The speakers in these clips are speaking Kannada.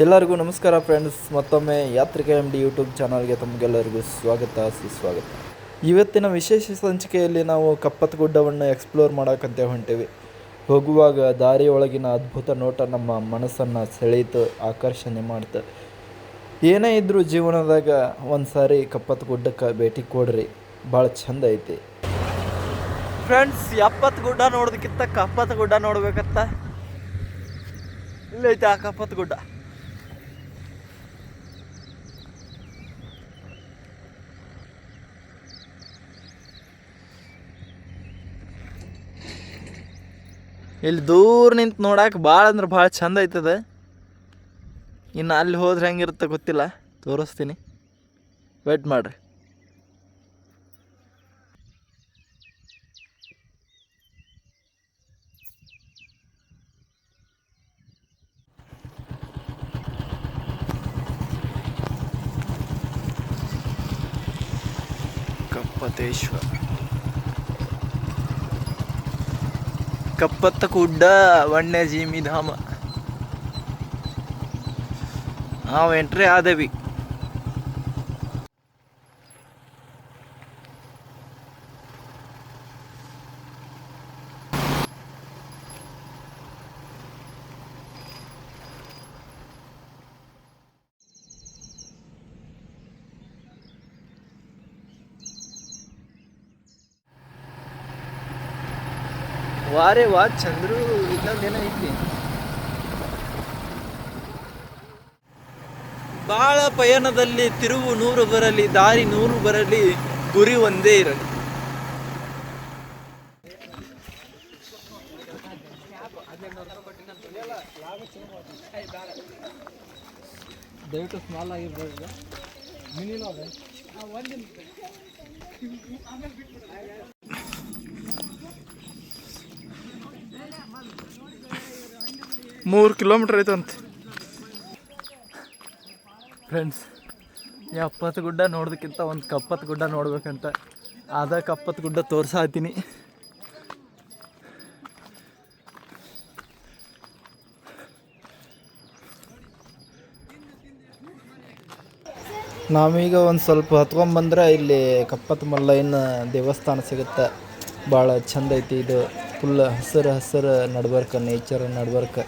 ಎಲ್ಲರಿಗೂ ನಮಸ್ಕಾರ ಫ್ರೆಂಡ್ಸ್. ಮತ್ತೊಮ್ಮೆ ಯಾತ್ರಿಕ ಎಮ್ ಡಿ ಯೂಟ್ಯೂಬ್ ಚಾನಲ್ಗೆ ತಮಗೆಲ್ಲರಿಗೂ ಸ್ವಾಗತ ಸುಸ್ವಾಗತ. ಇವತ್ತಿನ ವಿಶೇಷ ಸಂಚಿಕೆಯಲ್ಲಿ ನಾವು ಕಪ್ಪತ್ತ ಗುಡ್ಡವನ್ನು ಎಕ್ಸ್ಪ್ಲೋರ್ ಮಾಡೋಕ್ಕಂತ ಹೊಂಟೇವಿ. ಹೋಗುವಾಗ ದಾರಿಯೊಳಗಿನ ಅದ್ಭುತ ನೋಟ ನಮ್ಮ ಮನಸ್ಸನ್ನು ಸೆಳೆಯಿತು, ಆಕರ್ಷಣೆ ಮಾಡ್ತು. ಏನೇ ಇದ್ದರೂ ಜೀವನದಾಗ ಒಂದು ಸಾರಿ ಕಪ್ಪತ್ತ ಗುಡ್ಡಕ್ಕೆ ಭೇಟಿ ಕೊಡ್ರಿ, ಭಾಳ ಚಂದ ಐತಿ ಫ್ರೆಂಡ್ಸ್. 70 ಗುಡ್ಡ ನೋಡೋದಕ್ಕಿಂತ ಕಪ್ಪತ್ತ ಗುಡ್ಡ ನೋಡ್ಬೇಕಂತ ಇಲ್ಲೈತೆ ಆ ಕಪ್ಪತ್ತ ಗುಡ್ಡ. ಇಲ್ಲಿ ದೂರ ನಿಂತು ನೋಡಕ್ಕೆ ಭಾಳ ಅಂದ್ರೆ ಭಾಳ ಚಂದ ಐತದ. ಇನ್ನು ಅಲ್ಲಿ ಹೋದ್ರೆ ಹೆಂಗಿರುತ್ತೆ ಗೊತ್ತಿಲ್ಲ, ತೋರಿಸ್ತೀನಿ, ವೇಟ್ ಮಾಡಿರಿ. ಕಪ್ಪತ್ತೇಶ್ವರ, ಕಪ್ಪತ್ತ ಗುಡ್ಡ ವನ್ಯಜೀವಿ ಧಾಮ. ನಾವು ಎಂಟ್ರಿ ಆದೇವಿ. ವಾರೇ ವಾ ಚಂದ್ರು, ಇನ್ನೊಂದೇನೋ ಐತಿ. ಬಾಳ ಪಯಣದಲ್ಲಿ ತಿರುವು 100 ಬರಲಿ, ದಾರಿ 100 ಬರಲಿ, ಗುರಿ ಒಂದೇ ಇರಲಿ. ದಯವಿಟ್ಟು ಸ್ಮಾಲ್ ಆಗಿರ್ಬೋದು. ಮೂರು ಕಿಲೋಮೀಟ್ರ್ ಐತಂತೆ ಫ್ರೆಂಡ್ಸ್. 70 ಗುಡ್ಡ ನೋಡೋದಕ್ಕಿಂತ ಒಂದು ಕಪ್ಪತ್ತ ಗುಡ್ಡ ನೋಡ್ಬೇಕಂತ ಅದ ಕಪ್ಪತ್ತ ಗುಡ್ಡ ತೋರ್ಸಾತೀನಿ. ನಾವೀಗ ಒಂದು ಸ್ವಲ್ಪ ಹತ್ಕೊಂಡ್ಬಂದ್ರೆ ಇಲ್ಲಿ ಕಪ್ಪತ್ತ ಮಲ್ಲಯ್ಯನ ದೇವಸ್ಥಾನ ಸಿಗುತ್ತೆ. ಭಾಳ ಚಂದ ಐತಿ. ಇದು ಫುಲ್ ಹಸಿರು ನಡ್ಬರ್ಕ, ನೇಚರ್ ನಡ್ಬರ್ಕ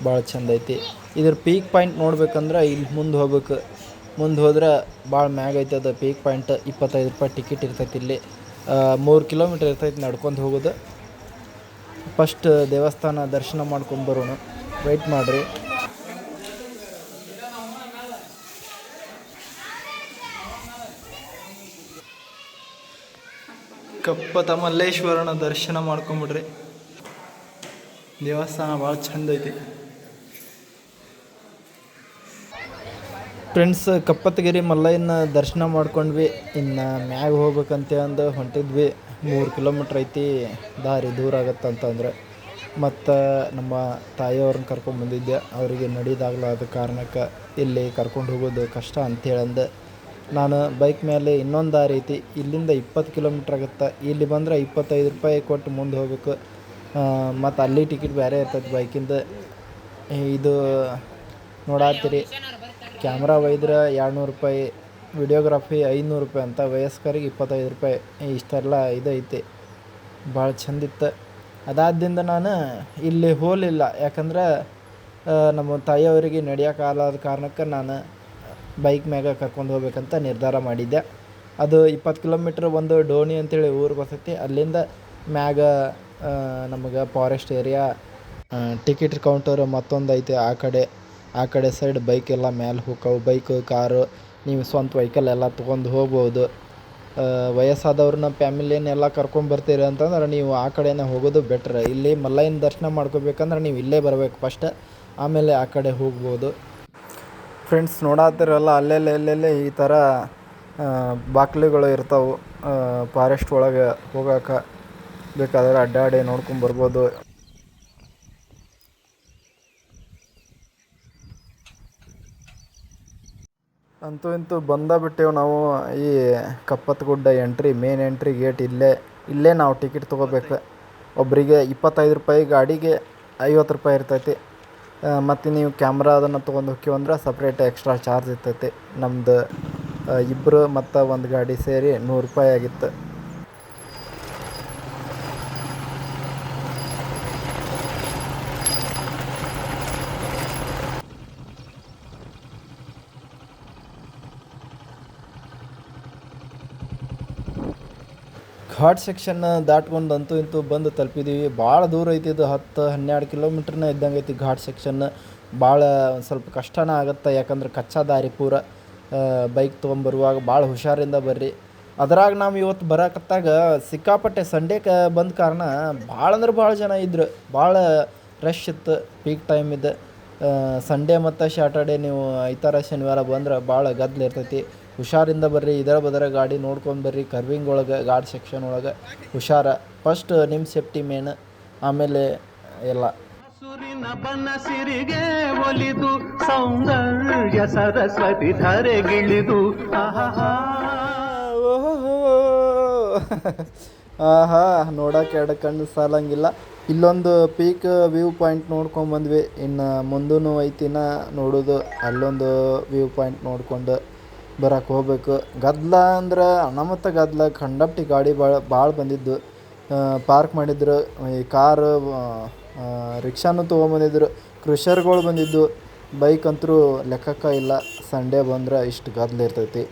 ಭಾಳ ಚಂದ ಐತಿ. ಇದ್ರ ಪೀಕ್ ಪಾಯಿಂಟ್ ನೋಡ್ಬೇಕಂದ್ರೆ ಇಲ್ಲಿ ಮುಂದೆ ಹೋಗ್ಬೇಕು. ಮುಂದೆ ಹೋದ್ರೆ ಭಾಳ ಮ್ಯಾಗ ಐತೆ ಅದು ಪೀಕ್ ಪಾಯಿಂಟ್. 25 ರೂಪಾಯಿ ಟಿಕೆಟ್ ಇರ್ತೈತಿ. ಇಲ್ಲಿ 3 ಕಿಲೋಮೀಟ್ರ್ ಇರ್ತೈತಿ ನಡ್ಕೊಂಡು ಹೋಗೋದು. ಫಸ್ಟ್ ದೇವಸ್ಥಾನ ದರ್ಶನ ಮಾಡ್ಕೊಂಬರೋಣ, ವೆಯ್ಟ್ ಮಾಡಿರಿ. ಕಪ್ಪತ್ತ ಮಲ್ಲೇಶ್ವರನ ದರ್ಶನ ಮಾಡ್ಕೊಂಬಿಡ್ರಿ. ದೇವಸ್ಥಾನ ಭಾಳ ಚಂದ ಐತಿ ಫ್ರೆಂಡ್ಸ್. ಕಪ್ಪತ್ತಗಿರಿ ಮಲ್ಲಯ್ಯನ ದರ್ಶನ ಮಾಡ್ಕೊಂಡ್ವಿ. ಇನ್ನು ಮ್ಯಾಗ ಹೋಗ್ಬೇಕಂತ ಅಂದು ಹೊಂಟಿದ್ವಿ. 3 ಕಿಲೋಮೀಟ್ರ್ ಐತಿ, ದಾರಿ ದೂರ ಆಗತ್ತಂತಂದ್ರೆ. ಮತ್ತು ನಮ್ಮ ತಾಯಿಯವ್ರನ್ನ ಕರ್ಕೊಂಡ್ಬಂದಿದ್ದೆ. ಅವರಿಗೆ ನಡೆಯೋದಾಗಲಾದ ಕಾರಣಕ್ಕೆ ಇಲ್ಲಿ ಕರ್ಕೊಂಡು ಹೋಗೋದು ಕಷ್ಟ ಅಂಥೇಳಂದು ನಾನು ಬೈಕ್ ಮೇಲೆ ಇನ್ನೊಂದು ದಾರಿ ಐತಿ, ಇಲ್ಲಿಂದ 20 ಕಿಲೋಮೀಟ್ರ್ ಆಗುತ್ತೆ. ಇಲ್ಲಿ ಬಂದ್ರೆ 25 ರೂಪಾಯಿ ಕೊಟ್ಟು ಮುಂದೆ ಹೋಗ್ಬೇಕು. ಮತ್ತು ಅಲ್ಲಿ ಟಿಕೆಟ್ ಬೇರೆ ಇರ್ತೈತಿ ಬೈಕಿಂದ. ಇದು ನೋಡತ್ತೀರಿ, ಕ್ಯಾಮ್ರಾ ಒಯ್ದ್ರೆ 200 ರೂಪಾಯಿ, ವಿಡಿಯೋಗ್ರಾಫಿ 500 ರೂಪಾಯಿ ಅಂತ. ವಯಸ್ಕರಿಗೆ 25 ರೂಪಾಯಿ. ಇಷ್ಟೆಲ್ಲ ಇದೈತಿ, ಭಾಳ ಚಂದಿತ್ತು. ಅದಾದ್ದರಿಂದ ನಾನು ಇಲ್ಲಿ ಹೋಗಲಿಲ್ಲ, ಯಾಕಂದ್ರೆ ನಮ್ಮ ತಾಯಿಯವರಿಗೆ ನಡೆಯೋಕ್ಕಾಗಲಾದ ಕಾರಣಕ್ಕೆ ನಾನು ಬೈಕ್ ಮ್ಯಾಗ ಕರ್ಕೊಂಡು ಹೋಗ್ಬೇಕಂತ ನಿರ್ಧಾರ ಮಾಡಿದ್ದೆ. ಅದು 20 ಕಿಲೋಮೀಟ್ರ್ ಒಂದು ಡೋಣಿ ಅಂತೇಳಿ ಊರು ಬರ್ತೈತಿ. ಅಲ್ಲಿಂದ ಮ್ಯಾಗ ನಮಗೆ ಫಾರೆಸ್ಟ್ ಏರಿಯಾ, ಟಿಕೆಟ್ ಕೌಂಟರ್ ಮತ್ತೊಂದು ಐತೆ. ಆ ಕಡೆ ಸೈಡ್ ಬೈಕ್ ಎಲ್ಲ ಮ್ಯಾಲೆ ಹೋಗ್ತಾವೆ. ಬೈಕು, ಕಾರು, ನೀವು ಸ್ವಂತ ವೆಹಿಕಲ್ ಎಲ್ಲ ತೊಗೊಂಡು ಹೋಗ್ಬೋದು. ವಯಸ್ಸಾದವ್ರನ್ನ ಫ್ಯಾಮಿಲಿಯನ್ನೆಲ್ಲ ಕರ್ಕೊಂಬರ್ತೀರಿ ಅಂತಂದ್ರೆ ನೀವು ಆ ಕಡೆನೇ ಹೋಗೋದು ಬೆಟ್ರ್. ಇಲ್ಲಿ ಮಲ್ಲಯ್ಯನ ದರ್ಶನ ಮಾಡ್ಕೋಬೇಕಂದ್ರೆ ನೀವು ಇಲ್ಲೇ ಬರಬೇಕು ಫಸ್ಟ್, ಆಮೇಲೆ ಆ ಕಡೆ ಹೋಗ್ಬೋದು. ಫ್ರೆಂಡ್ಸ್ ನೋಡತ್ತಿರಲ್ಲ, ಅಲ್ಲೆಲ್ಲೇ ಈ ಥರ ಬಾಕ್ಲಿಗಳು ಇರ್ತಾವೆ. ಫಾರೆಸ್ಟ್ ಒಳಗೆ ಹೋಗೋಕೆ ಬೇಕಾದ್ರೆ ಅಡ್ಡಾಡಿ ನೋಡ್ಕೊಂಬರ್ಬೋದು. ಅಂತೂ ಇಂತೂ ಬಂದಾಬಿಟ್ಟೇವು ನಾವು. ಈ ಕಪ್ಪತ್ತ ಗುಡ್ಡ ಮೇನ್ ಎಂಟ್ರಿ ಗೇಟ್ ಇಲ್ಲೇ ನಾವು ಟಿಕೆಟ್ ತೊಗೋಬೇಕು. ಒಬ್ಬರಿಗೆ 25 ರೂಪಾಯಿ, ಗಾಡಿಗೆ 50 ರೂಪಾಯಿ ಇರ್ತೈತಿ. ಮತ್ತು ನೀವು ಕ್ಯಾಮ್ರಾ ಅದನ್ನು ತೊಗೊಂಡು ಹೋಕ್ಕಿವಂದ್ರೆ ಸಪ್ರೇಟ್ ಎಕ್ಸ್ಟ್ರಾ ಚಾರ್ಜ್ ಇರ್ತೈತಿ. ನಮ್ದು ಇಬ್ಬರು ಮತ್ತು ಒಂದು ಗಾಡಿ ಸೇರಿ ₹100 ಆಗಿತ್ತು. ಘಾಟ್ ಸೆಕ್ಷನ್ ದಾಟ್ಕೊಂಡು ಅಂತೂ ಇಂತೂ ಬಂದು ತಲುಪಿದ್ದೀವಿ. ಭಾಳ ದೂರ ಐತಿ ಇದು, 10-12 ಕಿಲೋಮೀಟ್ರ್ನೇ ಇದ್ದಂಗೆ ಐತಿ ಘಾಟ್ ಸೆಕ್ಷನ್. ಭಾಳ ಒಂದು ಸ್ವಲ್ಪ ಕಷ್ಟನೇ ಆಗುತ್ತೆ, ಯಾಕಂದ್ರೆ ಕಚ್ಚಾ ದಾರಿ ಪೂರ. ಬೈಕ್ ತೊಗೊಂಬರುವಾಗ ಭಾಳ ಹುಷಾರಿಂದ ಬರ್ರಿ. ಅದ್ರಾಗ ನಾವು ಇವತ್ತು ಬರಕತ್ತಾಗ ಸಿಕ್ಕಾಪಟ್ಟೆ ಸಂಡೇಗೆ ಬಂದ ಕಾರಣ ಭಾಳ ಅಂದ್ರೆ ಭಾಳ ಜನ ಇದ್ರು. ಭಾಳ ರಶ್ ಇತ್ತು, ಪೀಕ್ ಟೈಮ್ ಇದೆ. ಸಂಡೇ ಮತ್ತು ಸ್ಯಾಟರ್ಡೇ ನೀವು ಐತಾರ ಶನಿವಾರ ಬಂದ್ರೆ ಭಾಳ ಗದ್ದಲ ಇರ್ತೈತಿ. ಹುಷಾರಿಂದ ಬರ್ರಿ, ಇದರ ಬದರ ಗಾಡಿ ನೋಡ್ಕೊಂಡು ಬರ್ರಿ. ಕರ್ವಿಂಗ್ ಒಳಗೆ ಘಾಟ್ ಸೆಕ್ಷನ್ ಒಳಗೆ ಹುಷಾರ. ಫಸ್ಟ್ ನಿಮ್ಮ ಸೇಫ್ಟಿ ಮೇನ್, ಆಮೇಲೆ ಎಲ್ಲ. ಸುರಿನ ಬನಸಿರಿಗೆ ಒಲಿದು ಸೌಂದರ್ಯ ಸರಸ್ವತಿ ಧರೆಗಿಳಿದು ಆಹಾ, ನೋಡೋಕೆ ಎರಡು ಕಣ್ಣು ಸಾಲಂಗಿಲ್ಲ. ಇಲ್ಲೊಂದು ಪೀಕ್ ವ್ಯೂ ಪಾಯಿಂಟ್ ನೋಡ್ಕೊಂಬಂದ್ವಿ. ಇನ್ನು ಮುಂದೂ ಐತಿನ ನೋಡೋದು. ಅಲ್ಲೊಂದು ವ್ಯೂ ಪಾಯಿಂಟ್ ನೋಡ್ಕೊಂಡು ಬರೋಕೆ ಹೋಗ್ಬೇಕು. ಗದ್ದಲ ಅಂದ್ರೆ ಅನಾಮತ್ತ ಗದ್ದಲ, ಕಂಡಪ್ಟಿ ಗಾಡಿ ಭಾಳ ಬಂದಿದ್ದು. ಪಾರ್ಕ್ ಮಾಡಿದ್ರು, ಈ ಕಾರು ರಿಕ್ಷಾನು ತೊಗೊಂಬಂದಿದ್ರು, ಕ್ರಷರ್ಗಳು ಬಂದಿದ್ದು. ಬೈಕ್ ಅಂತೂ ಲೆಕ್ಕಕ್ಕೆ ಇಲ್ಲ. ಸಂಡೇ ಬಂದ್ರೆ ಇಷ್ಟು ಗದ್ದಲ ಇರ್ತೈತಿ.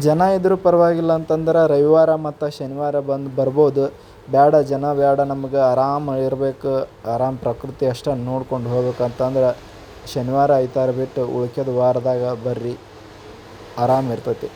ಜನ ಇದ್ರೂ ಪರವಾಗಿಲ್ಲ ಅಂತಂದ್ರೆ ರವಿವಾರ ಮತ್ತು ಶನಿವಾರ ಬರ್ಬೋದು. ಬೇಡ ಜನ ಬೇಡ, ನಮ್ಗೆ ಆರಾಮ ಇರಬೇಕು, ಆರಾಮ ಪ್ರಕೃತಿ ಅಷ್ಟೇ ನೋಡ್ಕೊಂಡು ಹೋಗ್ಬೇಕಂತಂದ್ರೆ ಶನಿವಾರ ಐತಾರ ಬಿಟ್ಟು ಉಳ್ಕೆದ ವಾರದಾಗ ಬರ್ರಿ, ಆರಾಮ ಇರ್ತೈತಿ.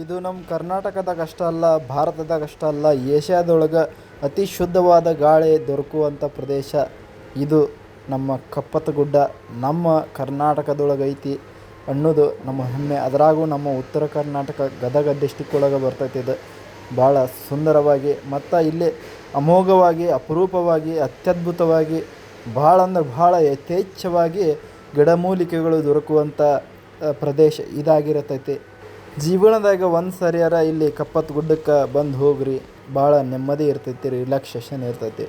ಇದು ನಮ್ಮ ಕರ್ನಾಟಕದಾಗ ಅಷ್ಟೇ ಅಲ್ಲ, ಭಾರತದಾಗ ಅಷ್ಟೇ ಅಲ್ಲ, ಏಷ್ಯಾದೊಳಗೆ ಅತಿ ಶುದ್ಧವಾದ ಗಾಳಿ ದೊರಕುವಂಥ ಪ್ರದೇಶ ಇದು ನಮ್ಮ ಕಪ್ಪತ್ತಗುಡ್ಡ. ನಮ್ಮ ಕರ್ನಾಟಕದೊಳಗೆ ಐತಿ ಅನ್ನೋದು ನಮ್ಮ ಹೆಮ್ಮೆ. ಅದರಾಗೂ ನಮ್ಮ ಉತ್ತರ ಕರ್ನಾಟಕ ಗದಗ ಡಿಸ್ಟಿಕ್ ಒಳಗೆ ಬರ್ತೈತಿ. ಇದು ಭಾಳ ಸುಂದರವಾಗಿ ಮತ್ತು ಇಲ್ಲಿ ಅಮೋಘವಾಗಿ, ಅಪರೂಪವಾಗಿ, ಅತ್ಯದ್ಭುತವಾಗಿ, ಭಾಳ ಅಂದ್ರೆ ಭಾಳ ಯಥೇಚ್ಛವಾಗಿ ಗಿಡಮೂಲಿಕೆಗಳು ದೊರಕುವಂಥ ಪ್ರದೇಶ ಇದಾಗಿರತೈತಿ. ಜೀವನದಾಗ ಒಂದು ಸರಿಯಾರ ಇಲ್ಲಿ ಕಪ್ಪತ್ತಗುಡ್ಡಕ್ಕೆ ಬಂದು ಹೋಗ್ರಿ, ಭಾಳ ನೆಮ್ಮದಿ ಇರ್ತೈತಿ, ರಿಲ್ಯಾಕ್ಸೇಷನ್ ಇರ್ತೈತಿ.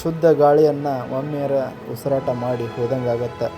ಶುದ್ಧ ಗಾಳಿಯನ್ನು ಒಮ್ಮೆಯಾರ ಉಸಿರಾಟ ಮಾಡಿ ಹೋದಂಗೆ ಆಗತ್ತೆ.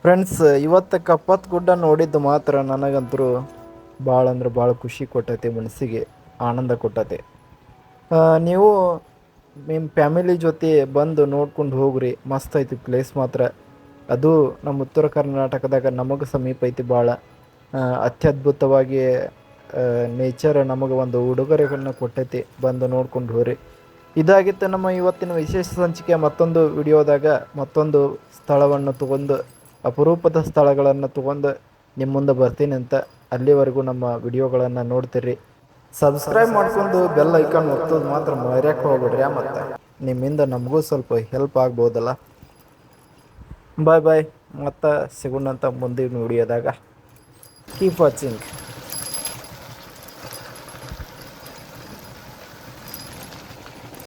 ಫ್ರೆಂಡ್ಸ್, ಇವತ್ತು ಕಪ್ಪತ್ತಗುಡ್ಡ ನೋಡಿದ್ದು ಮಾತ್ರ ನನಗಂತೂ ಭಾಳ ಅಂದ್ರೆ ಭಾಳ ಖುಷಿ ಕೊಟ್ಟೈತಿ, ಮನಸ್ಸಿಗೆ ಆನಂದ ಕೊಟ್ಟೈತಿ. ನೀವು ನಿಮ್ಮ ಫ್ಯಾಮಿಲಿ ಜೊತೆ ಬಂದು ನೋಡ್ಕೊಂಡು ಹೋಗ್ರಿ, ಮಸ್ತ್ ಐತಿ ಪ್ಲೇಸ್ ಮಾತ್ರ. ಅದು ನಮ್ಮ ಉತ್ತರ ಕರ್ನಾಟಕದಾಗ ನಮಗೆ ಸಮೀಪ ಐತಿ ಭಾಳ. ಅತ್ಯದ್ಭುತವಾಗಿ ನೇಚರ್ ನಮಗೆ ಒಂದು ಉಡುಗೊರೆಗಳನ್ನ ಕೊಟ್ಟೈತಿ, ಬಂದು ನೋಡ್ಕೊಂಡು ಹೋಗ್ರಿ. ಇದಾಗಿತ್ತು ನಮ್ಮ ಇವತ್ತಿನ ವಿಶೇಷ ಸಂಚಿಕೆ. ಮತ್ತೊಂದು ವಿಡಿಯೋದಾಗ ಮತ್ತೊಂದು ಸ್ಥಳವನ್ನು ತೊಗೊಂಡು, ಅಪರೂಪದ ಸ್ಥಳಗಳನ್ನು ತೊಗೊಂಡು ನಿಮ್ಮ ಮುಂದೆ ಬರ್ತೀನಿ ಅಂತ. ಅಲ್ಲಿವರೆಗೂ ನಮ್ಮ ವಿಡಿಯೋಗಳನ್ನು ನೋಡ್ತೀರಿ. ಸಬ್ಸ್ಕ್ರೈಬ್ ಮಾಡ್ಕೊಂಡು ಬೆಲ್ ಐಕಾನ್ ಒತ್ತೋದು ಮಾತ್ರ ಮರ್ಯಾಕೆ ಹೋಗ್ಬಿಡ್ರಿ. ಮತ್ತು ನಿಮ್ಮಿಂದ ನಮಗೂ ಸ್ವಲ್ಪ ಹೆಲ್ಪ್ ಆಗ್ಬೋದಲ್ಲ. ಬಾಯ್ ಬಾಯ್. ಮತ್ತು ಸಿಗೋಣಂತ ಮುಂದಿನ ವಿಡಿಯೋದಾಗ. Keep watching.